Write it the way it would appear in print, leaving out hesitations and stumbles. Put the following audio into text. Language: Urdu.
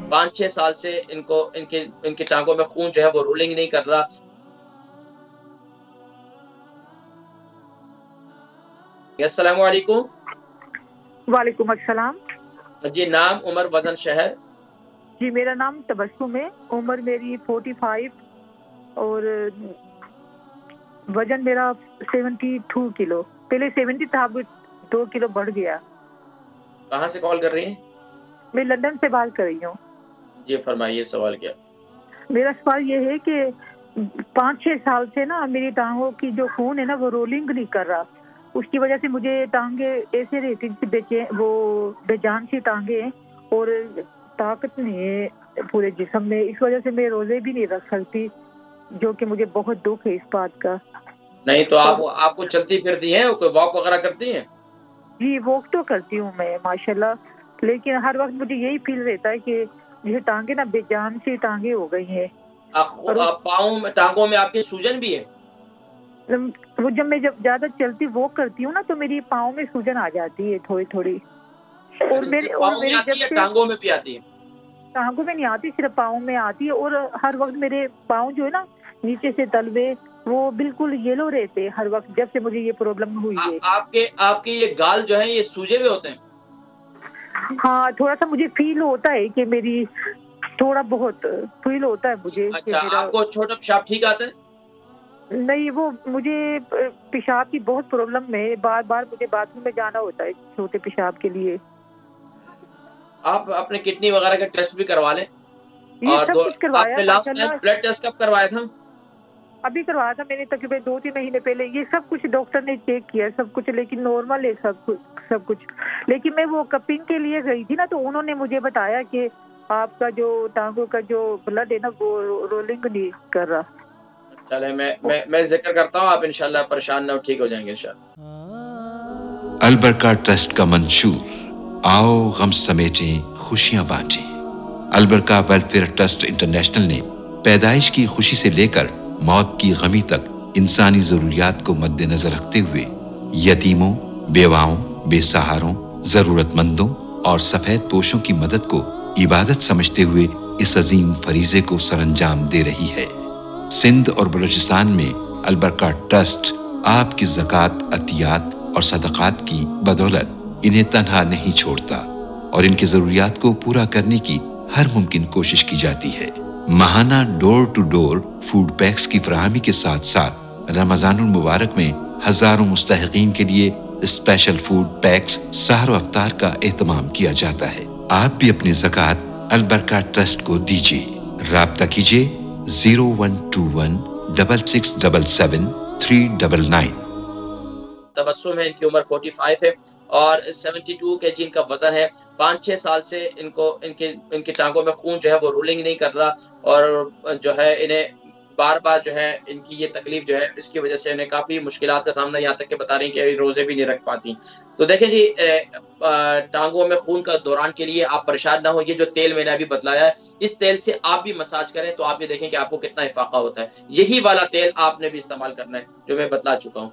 پانچ چھ سال سے ان کی ٹانگوں میں خون جو ہے وہ رولنگ نہیں کر رہا. السلام علیکم. وعلیکم السلام. جی نام، عمر، وزن، شہر؟ جی میرا نام تبسم ہے، عمر میری 45 اور وزن میرا 72 کلو. پہلے 70 تھا، اب 2 کلو بڑھ گیا. کہاں سے کال کر رہی ہیں؟ میں لندن سے بات کر رہی ہوں. جی فرمائیے، سوال کیا؟ میرا سوال یہ ہے کہ 5-6 سال سے نا میری ٹانگوں کی جو خون ہے نا وہ رولنگ نہیں کر رہا. اس کی وجہ سے مجھے ٹانگیں ایسے رہتی وہ بے جان سی ٹانگیں ہیں اور طاقت نہیں ہے پورے جسم میں. اس وجہ سے میں روزے بھی نہیں رکھ سکتی، جو کہ مجھے بہت دکھ ہے اس بات کا. نہیں تو آپ کو چلتی پھرتی ہیں، کوئی واک وغیرہ کرتی ہیں؟ جی واک تو کرتی ہوں میں ماشاءاللہ، لیکن ہر وقت مجھے یہی فیل رہتا ہے کہ یہ ٹانگیں نا بے جان سی ٹانگیں ہو گئی ہیں. پاؤں میں، ٹانگوں میں آپ کی سوجن بھی ہے؟ وہ جب میں زیادہ چلتی واک کرتی ہوں نا تو میری پاؤں میں سوجن آ جاتی ہے تھوڑی تھوڑی. اور پاؤں میں آتی ہے، ٹانگوں میں بھی آتی ہے؟ ٹانگوں میں نہیں آتی، صرف پاؤں میں آتی ہے. اور ہر وقت میرے پاؤں جو ہے نا نیچے سے تلوے وہ بالکل یلو رہتے ہر وقت، جب سے مجھے یہ پرابلم ہوئی ہے. آپ کے یہ گال جو ہیں یہ سوجے ہوئے ہوتے ہیں؟ ہاں تھوڑا سا مجھے فیل ہوتا ہے کہ میری تھوڑا بہت فیل ہوتا ہے مجھے. اچھا، آپ کو چھوٹا پیشاب ٹھیک آتا ہے؟ نہیں، وہ مجھے پیشاب کی بہت پرابلم ہے، بار بار مجھے باتھ روم میں جانا ہوتا ہے چھوٹے پیشاب کے لیے. آپ اپنے کڈنی وغیرہ کا ٹیسٹ بھی کروا لیں. یہ اور سب کچھ آپ کروایا نے لاسٹ ٹائم ماشاءاللہ. بلڈ ٹیسٹ کب کروایا تھا؟ ابھی کروایا تھا میں نے تقریباً 2-3 مہینے پہلے. یہ سب کچھ ڈاکٹر نے چیک کیا سب کچھ، لیکن نارمل ہے سب کچھ. لیکن میں وہ کپنگ کے لیے گئی تھی نا تو انہوں نے مجھے بتایا کہ آپ کا جو ٹانگوں کا جو بلڈ ہے نا وہ رولنگ نہیں کر رہا. چلے میں ذکر کرتا ہوں، آپ انشاءاللہ پریشان نہ ہو، ٹھیک ہو جائیں گے انشاءاللہ. البرکہ ٹرسٹ کا منشور، آؤ غم سمیٹیں خوشیاں بانٹیں. البرکہ ویلفیئر ٹرسٹ انٹرنیشنل نے پیدائش کی خوشی سے لے کر موت کی غمی تک انسانی ضروریات کو مد نظر رکھتے ہوئے یتیموں، بیواؤں، بے سہاروں، ضرورت مندوں اور سفید پوشوں کی مدد کو عبادت سمجھتے ہوئے اس عظیم فریضے کو سر انجام دے رہی ہے. سندھ اور بلوچستان میں البرکہ ٹرسٹ آپ کی زکوٰۃ، عطیات اور صدقات کی بدولت انہیں تنہا نہیں چھوڑتا اور ان کی ضروریات کو پورا کرنے کی ہر ممکن کوشش کی جاتی ہے. ماہانہ ڈور ٹو ڈور فوڈ پیکس کی فراہمی کے ساتھ ساتھ رمضان المبارک میں ہزاروں مستحقین کے لیے اسپیشل فوڈ پیکس سحر و افطار کا اہتمام کیا جاتا ہے. آپ بھی اپنی زکوٰۃ البرکہ ٹرسٹ کو دیجیے. رابطہ کیجیے 0121 6677 399. تبسم ہے، ان کی عمر 45 ہے اور 72 کے جی ان کا وزن ہے. 5-6 سال سے ان کی ٹانگوں میں خون جو ہے وہ رولنگ نہیں کر رہا اور جو ہے انہیں بار بار جو ہے ان کی یہ تکلیف جو ہے اس کی وجہ سے انہیں کافی مشکلات کا سامنا، یہاں تک کہ بتا رہی ہیں کہ روزے بھی نہیں رکھ پاتی. تو دیکھیں جی، ٹانگوں میں خون کا دوران کے لیے آپ پریشان نہ ہو. یہ جو تیل میں نے ابھی بتلایا ہے اس تیل سے آپ بھی مساج کریں تو آپ یہ دیکھیں کہ آپ کو کتنا افاقہ ہوتا ہے. یہی والا تیل آپ نے بھی استعمال کرنا ہے جو میں بتلا چکا ہوں.